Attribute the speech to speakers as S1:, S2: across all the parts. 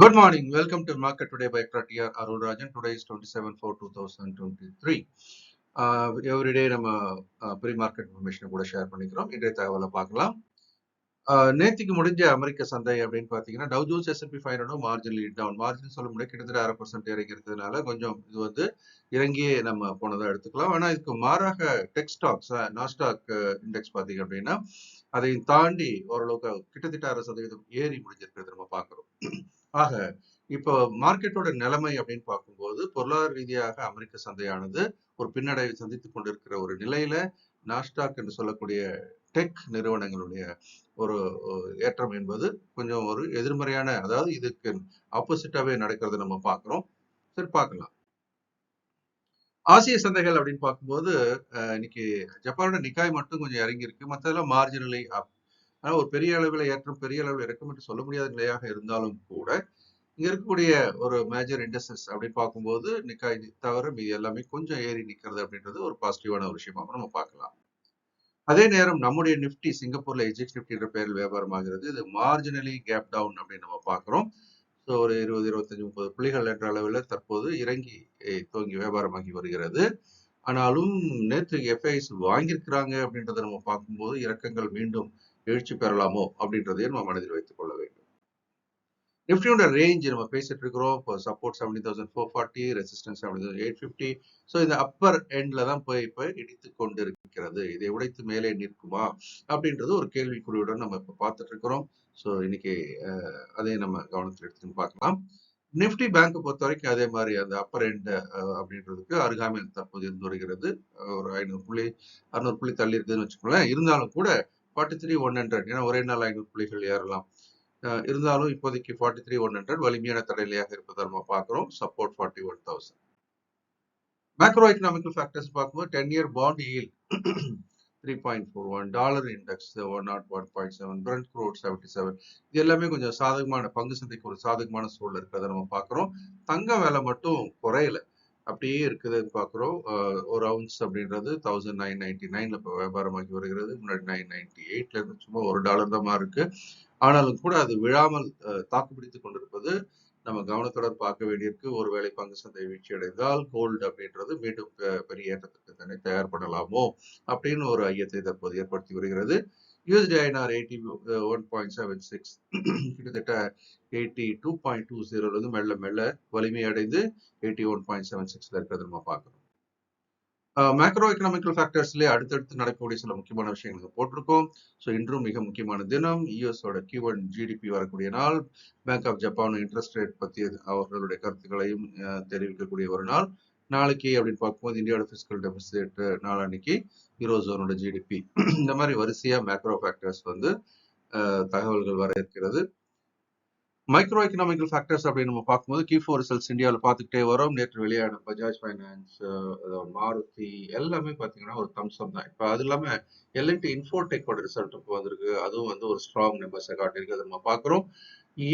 S1: Good morning. Welcome to Market Today by ECTRA Arulrajhan. Today is 27/4/2023. Every day நம்ம pre market இன்ஃபர்மேஷனை கூட share பண்ணிக்கிறோம். இன்றைய தகவலை பார்க்கலாம். நேத்திக்கு முடிஞ்ச அமெரிக்க சந்தை அப்படின்னு பார்த்தீங்கன்னா Dow Jones S&P 500 marginally down. Margin சொல்ல முடியாது, கிட்டத்தட்ட 0.5% இறங்கி இருக்கிறதுனால கொஞ்சம் இது வந்து இறங்கியே நம்ம போனதை எடுத்துக்கலாம். ஆனால் இதுக்கு மாறாக டெக் ஸ்டாக்ஸ் நாஸ்டாக் இண்டெக்ஸ் பார்த்தீங்க அப்படின்னா அதை தாண்டி ஓரளவுக்கு கிட்டத்தட்ட 6% ஏறி முடிஞ்சிருக்கிறது நம்ம பார்க்குறோம். ஆக இப்போ மார்க்கெட்டோட நிலைமை அப்படின்னு பார்க்கும்போது பொருளாதார ரீதியாக அமெரிக்க சந்தையானது ஒரு பின்னடைவை சந்தித்துக் கொண்டிருக்கிற ஒரு நிலையில நாஸ்டாக் என்று சொல்லக்கூடிய டெக் நிறுவனங்களுடைய ஒரு ஏற்றம் என்பது கொஞ்சம் ஒரு எதிர்மறையான, அதாவது இதுக்கு ஆப்போசிட்டாவே நடக்கிறத நம்ம பார்க்கிறோம். சரி, பார்க்கலாம். ஆசிய சந்தைகள் அப்படின்னு பார்க்கும்போது இன்னைக்கு ஜப்பானோட நிக்காய் மட்டும் கொஞ்சம் இறங்கி இருக்கு, மற்றதெல்லாம் மார்ஜினலி அப். ஆனால் ஒரு பெரிய அளவில் ஏற்றம் பெரிய அளவில் இறக்கம் என்று சொல்ல முடியாத நிலையாக இருந்தாலும் கூட இங்க இருக்கக்கூடிய ஒரு மேஜர் இண்டஸ்ட்ரீஸ் அப்படின்னு பார்க்கும்போது நிக்காய் தவிர மீது எல்லாமே கொஞ்சம் ஏறி நிற்கிறது அப்படின்றது ஒரு பாசிட்டிவான ஒரு விஷயமாக நம்ம பார்க்கலாம். அதே நேரம் நம்முடைய நிப்டி சிங்கப்பூர்ல எஜெக்ஸ் நிப்டி என்ற பெயரில் வியாபாரம் ஆகிறது. இது மார்ஜினலி கேப் டவுன் அப்படின்னு நம்ம பார்க்கிறோம். ஸோ ஒரு 20-25-30 புள்ளிகள் என்ற அளவில் தற்போது இறங்கி துவங்கி வியாபாரமாகி வருகிறது. ஆனாலும் நேற்று எஃப்ஐஎஸ் வாங்கியிருக்கிறாங்க அப்படின்றத நம்ம பார்க்கும்போது இறக்கங்கள் மீண்டும் எழுச்சி பெறலாமோ அப்படின்றதையும் நம்ம மனதில் வைத்துக் கொள்ள வேண்டும். நிஃப்டியோட ரேஞ்ச் நம்ம பேசிட்டு இருக்கிறோம். இப்போ சப்போர்ட் 70,440, ரெசிஸ்டன்ஸ் 70,850. ஸோ இந்த அப்பர் எண்ட்ல தான் போய் இப்போ இடித்து கொண்டு இருக்கிறது. இதை உடைத்து மேலே நிற்குமா அப்படின்றது ஒரு கேள்விக்குறியுடன் நம்ம இப்போ பார்த்துட்டு இருக்கிறோம். ஸோ இன்னைக்கு அதை நம்ம கவனத்தில் எடுத்துன்னு பார்க்கலாம். நிஃப்டி பேங்க் பொறுத்த வரைக்கும் அதே மாதிரி அந்த அப்பர் எண்ட் அப்படின்றதுக்கு அருகாமையில் தற்போது இருந்து வருகிறது. ஒரு 500 புள்ளி 600 புள்ளி தள்ளி இருக்குதுன்னு வச்சுக்கோங்களேன். இருந்தாலும் கூட 43,100, ஏன்னா ஒரே நாள் 500 புள்ளிகள் ஏறலாம். இருந்தாலும் இப்போதைக்கு 43,100 வலிமையான தடைநிலையாக இருப்பதை நம்ம பார்க்கிறோம். சப்போர்ட் 41,000. மேக்ரோ எக்கனாமிக்கல் ஃபேக்டர்ஸ் பார்க்கும்போது 10-year bond yield 3.41, dollar index 101.7, Brent crude 77. இது எல்லாமே கொஞ்சம் சாதகமான, பங்கு சந்தைக்கு ஒரு சாதகமான சூழல் இருக்கிறத நம்ம பார்க்கிறோம். தங்க விலை மட்டும் குறையல, அப்படியே இருக்குதுன்னு பார்க்குறோம். ஒரு அவுன்ஸ் அப்படின்றது 1999 இப்போ வியாபாரமாகி வருகிறது. முன்னாடி 998 இருந்து சும்மா $1 தான் மாதிரி இருக்கு. ஆனாலும் கூட அது விழாமல் தாக்குப்பிடித்துக் கொண்டிருப்பது நம்ம கவனத்துடன் பார்க்க வேண்டியிருக்கு. ஒருவேளை பங்கு சந்தை வீழ்ச்சி அடைந்தால் கோல்டு அப்படின்றது மீண்டும் பெரிய ஏற்றத்துக்கு தன்னை தயார் பண்ணலாமோ அப்படின்னு ஒரு ஐயத்தை தற்போது ஏற்படுத்தி வருகிறது. USD INR 81.76 கிட்டத்தட்ட 82.20 மெல்ல மெல்ல வலிமை அடைந்து 81.76 இருக்கிறது நம்ம பார்க்கணும். மேக்ரோ எக்கனாமிக்கல் ஃபேக்டர்ஸ்லேயே அடுத்தடுத்து நடக்கக்கூடிய சில முக்கியமான விஷயங்கள் போட்டிருக்கோம். ஸோ இன்றும் மிக முக்கியமான தினம். யூஎஸோட Q1 GDP வரக்கூடிய நாள். Bank of Japan interest rate பற்றி அவர்களுடைய கருத்துக்களையும் தெரிவிக்கக்கூடிய ஒரு நாள். நாளைக்கு அப்படின்னு பார்க்கும்போது இந்தியாவோட பிசிக்கல் டெபிசிட், நாளான்னைக்கு யூரோசோனோட GDP. இந்த மாதிரி வரிசையா மேக்ரோ ஃபேக்டர்ஸ் வந்து தகவல்கள் வர இருக்கிறது. மைக்ரோ எக்கனாமிக்கல் ஃபேக்டர்ஸ் அப்படின்னு நம்ம பார்க்கும்போது Q4 ரிசல்ட்ஸ் இந்தியாவில் பார்த்துக்கிட்டே வரோம். நேற்று வெளியான பஜாஜ் ஃபைனான்ஸ், மாருதி எல்லாமே பார்த்தீங்கன்னா ஒரு தம்சம் தான். இப்போ அது இல்லாமல் L&T இன்ஃபோடெக்கோட ரிசல்ட் இப்போ வந்திருக்கு. அதுவும் வந்து ஒரு ஸ்ட்ராங் நம்பர்ஸை காட்டியிருக்கு, நம்ம பார்க்குறோம்.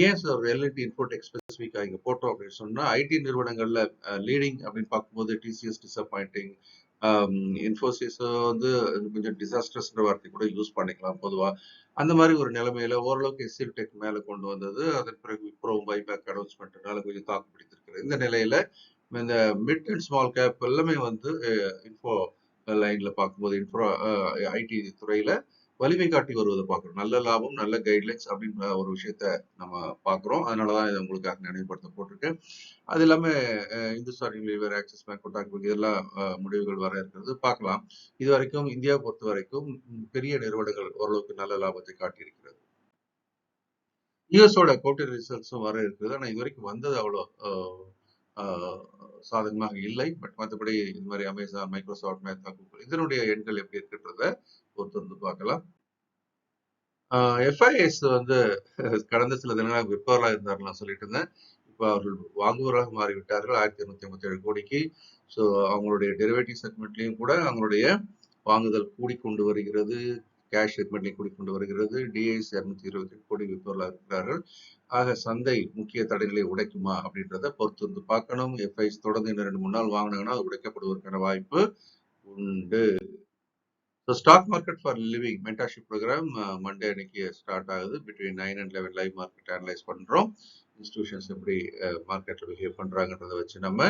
S1: ஏன் சார் L&T இன்ஃபோடெக் ஸ்பெசிஃபிக்காக இங்கே போட்டோம் அப்படின்னு சொன்னால், ஐடி நிறுவனங்களில் லீடிங் அப்படின்னு பார்க்கும்போது TCS டிசப்பாயிண்டிங், இன்ஃபோசிஸ் வந்து கொஞ்சம் டிசாஸ்டர்ஸ்ன்ற வார்த்தை கூட யூஸ் பண்ணிக்கலாம் பொதுவாக. அந்த மாதிரி ஒரு நிலைமையில ஓரளவுக்கு எஸ்சிடெக் மேல கொண்டு வந்தது. அதன் பிறகு விப்ரோவும் பைபேக் அனௌன்ஸ்மெண்ட்னால கொஞ்சம் தாக்கு பிடித்திருக்கிறது. இந்த நிலையில இந்த மிட் அண்ட் ஸ்மால் கேப் எல்லாமே வந்து இன்ஃபோ லைன்ல பார்க்கும்போது இன்ஃப்ரா ஐடி துறையில வலிமை காட்டி வருவதை பார்க்குறோம். நல்ல லாபம், நல்ல கைட்லைன்ஸ் அப்படின்ற ஒரு விஷயத்த நம்ம பார்க்குறோம். அதனாலதான் இதை உங்களுக்காக நினைவுபடுத்த போட்டிருக்கேன். அது இல்லாம Hindustan Unilever, axis bank, Kotak bank இதெல்லாம் முடிவுகள் வர இருக்கிறது, பார்க்கலாம். இது வரைக்கும் இந்தியா பொறுத்த வரைக்கும் பெரிய நிறுவனங்கள் ஓரளவுக்கு நல்ல லாபத்தை காட்டியிருக்கிறது. யூஎஸோட குவார்டர் ரிசல்ட்ஸும் வர இருக்குது. ஆனால் இது வரைக்கும் வந்தது அவ்வளோ சாதகமாக இல்லை. பட் மற்றபடி இந்த மாதிரி அமேசான், மைக்ரோசாஃப்ட், மேத்தா, கூகுள் இதனுடைய எண்கள் எப்படி இருக்குன்றத பொறுத்து வந்து பார்க்கலாம். FIS வந்து கடந்த சில தினங்களாக விற்பவர்களாக இருந்தார்கள் நான் சொல்லிட்டு இருந்தேன். இப்போ அவர்கள் வாங்குவராக மாறிவிட்டார்கள் 1257 கோடிக்கு. ஸோ அவங்களுடைய டெரிவேட்டிவ் செக்மெண்ட்லையும் கூட அவங்களுடைய வாங்குதல் கூடிக்கொண்டு வருகிறது. கேஷ் செக்மெண்ட்லையும் கூடிக்கொண்டு வருகிறது. டிஐஸ் 228 கோடி விற்பவர்களாக இருக்கிறார்கள். ஆக சந்தை முக்கிய தடைகளை உடைக்குமா அப்படின்றத பொறுத்து வந்து பார்க்கணும். FIS தொடர்ந்து இன்னும் 2-3 நாள் வாங்கினாங்கன்னா அது உடைக்கப்படுவதற்கான வாய்ப்பு உண்டு. So stock market for living mentorship program Monday அன்னைக்கு ஸ்டார்ட் ஆகுது. Between 9 and 11 live market analyse பண்ணுறோம். இன்ஸ்டிடியூஷன்ஸ் எப்படி மார்க்கெட்டில் பிஹேவ் பண்ணுறாங்கன்றதை வச்சு நம்ம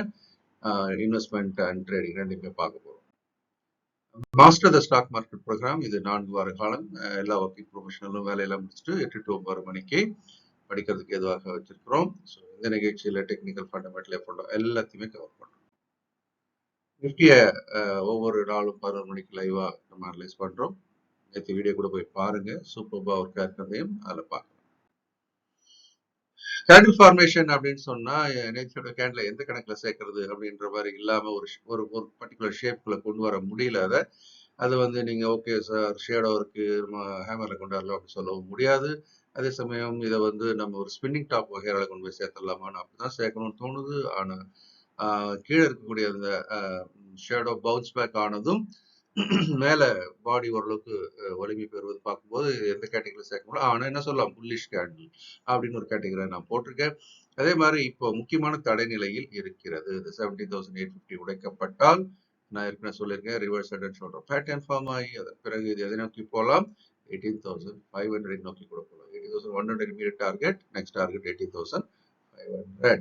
S1: இன்வெஸ்ட்மெண்ட் அண்ட் ட்ரேடிங் ரெண்டுமே பார்க்க போகிறோம். Master the stock market program இது 4 வார காலம். எல்லா ஒர்க்கிங் ப்ரொஃபஷனலும் வேலையெல்லாம் முடிச்சுட்டு 8 to 9 மணிக்கு படிக்கிறதுக்கு எதுவாக வச்சிருக்கிறோம். ஸோ இந்த நிகழ்ச்சியில் டெக்னிக்கல் ஃபண்டமெண்டல் எஃபோர்ட் எல்லாத்தையுமே கவர் பண்ணுறோம். நிஃப்டிய ஒவ்வொரு நாளும் 11 மணிக்கு லைவா நம்ம அனலைஸ் பண்றோம். நேற்று வீடியோ கூட போய் பாருங்க. சூப்பர்பா ஒர்க்கா இருக்கிறதையும் அதில் பார்க்கலாம். கேண்டில் ஃபார்மேஷன் அப்படின்னு சொன்னா நேற்றோட கேண்டில் எந்த கணக்கில் சேர்க்கறது அப்படின்ற மாதிரி இல்லாம ஒரு பர்டிகுலர் ஷேப்குள்ள கொண்டு வர முடியல. அது வந்து நீங்க ஓகே சார் ஷேடோ இருக்கு ஹேமர்ல கொண்டு வரலாம் அப்படின்னு சொல்லவும் முடியாது. அதே சமயம் இதை வந்து நம்ம ஒரு ஸ்பின்னிங் டாப் வகையால கொண்டு போய் சேர்த்துடலாமான்னு அப்படிதான் சேர்க்கணும்னு தோணுது. ஆனா கீழே இருக்கக்கூடிய அந்த ஷேடோ பவுன்ஸ் பேக் ஆனதும் மேல பாடி ஓரளவுக்கு வலிமை பெறுவது பார்க்கும்போது எந்த கேட்டகரியில் சேர்க்க முடியல. ஆனா என்ன சொல்லலாம், புல்லிஷ் கேண்டில் அப்படின்னு ஒரு கேட்டகரியை நான் போட்டிருக்கேன். அதே மாதிரி இப்போ முக்கியமான தடைநிலையில் இருக்கிறது. 17,850 உடைக்கப்பட்டால் நான் ஏற்கனவே சொல்லியிருக்கேன் reverse head and shoulder pattern form ஆகி அதன் பிறகு இது எதை நோக்கி போகலாம், 18,500 நோக்கி கூட போகலாம். 18,100 immediate target, next target 18,500.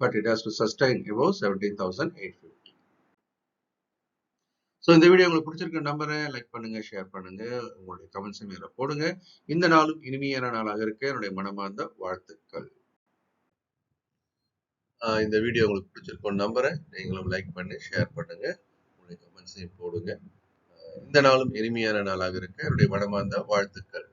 S1: But it has to sustain above 17,850. So இந்த வீடியோ உங்களுக்கு பிடிச்சிருக்க நம்புறேன். லைக் பண்ணுங்க, ஷேர் பண்ணுங்க, உங்களுடைய கமெண்ட்ஸும் இதில் போடுங்க. இந்த நாளும் இனிமையான நாளாக இருக்க என்னுடைய மனமார்ந்த வாழ்த்துக்கள். இந்த வீடியோ உங்களுக்கு பிடிச்சிருக்கோன்னு நம்புறேன். நீங்களும் லைக் பண்ணி ஷேர் பண்ணுங்க, உங்களுடைய கமெண்ட்ஸையும் போடுங்க. இந்த நாளும் இனிமையான நாளாக இருக்க என்னுடைய மனமார்ந்த வாழ்த்துக்கள்.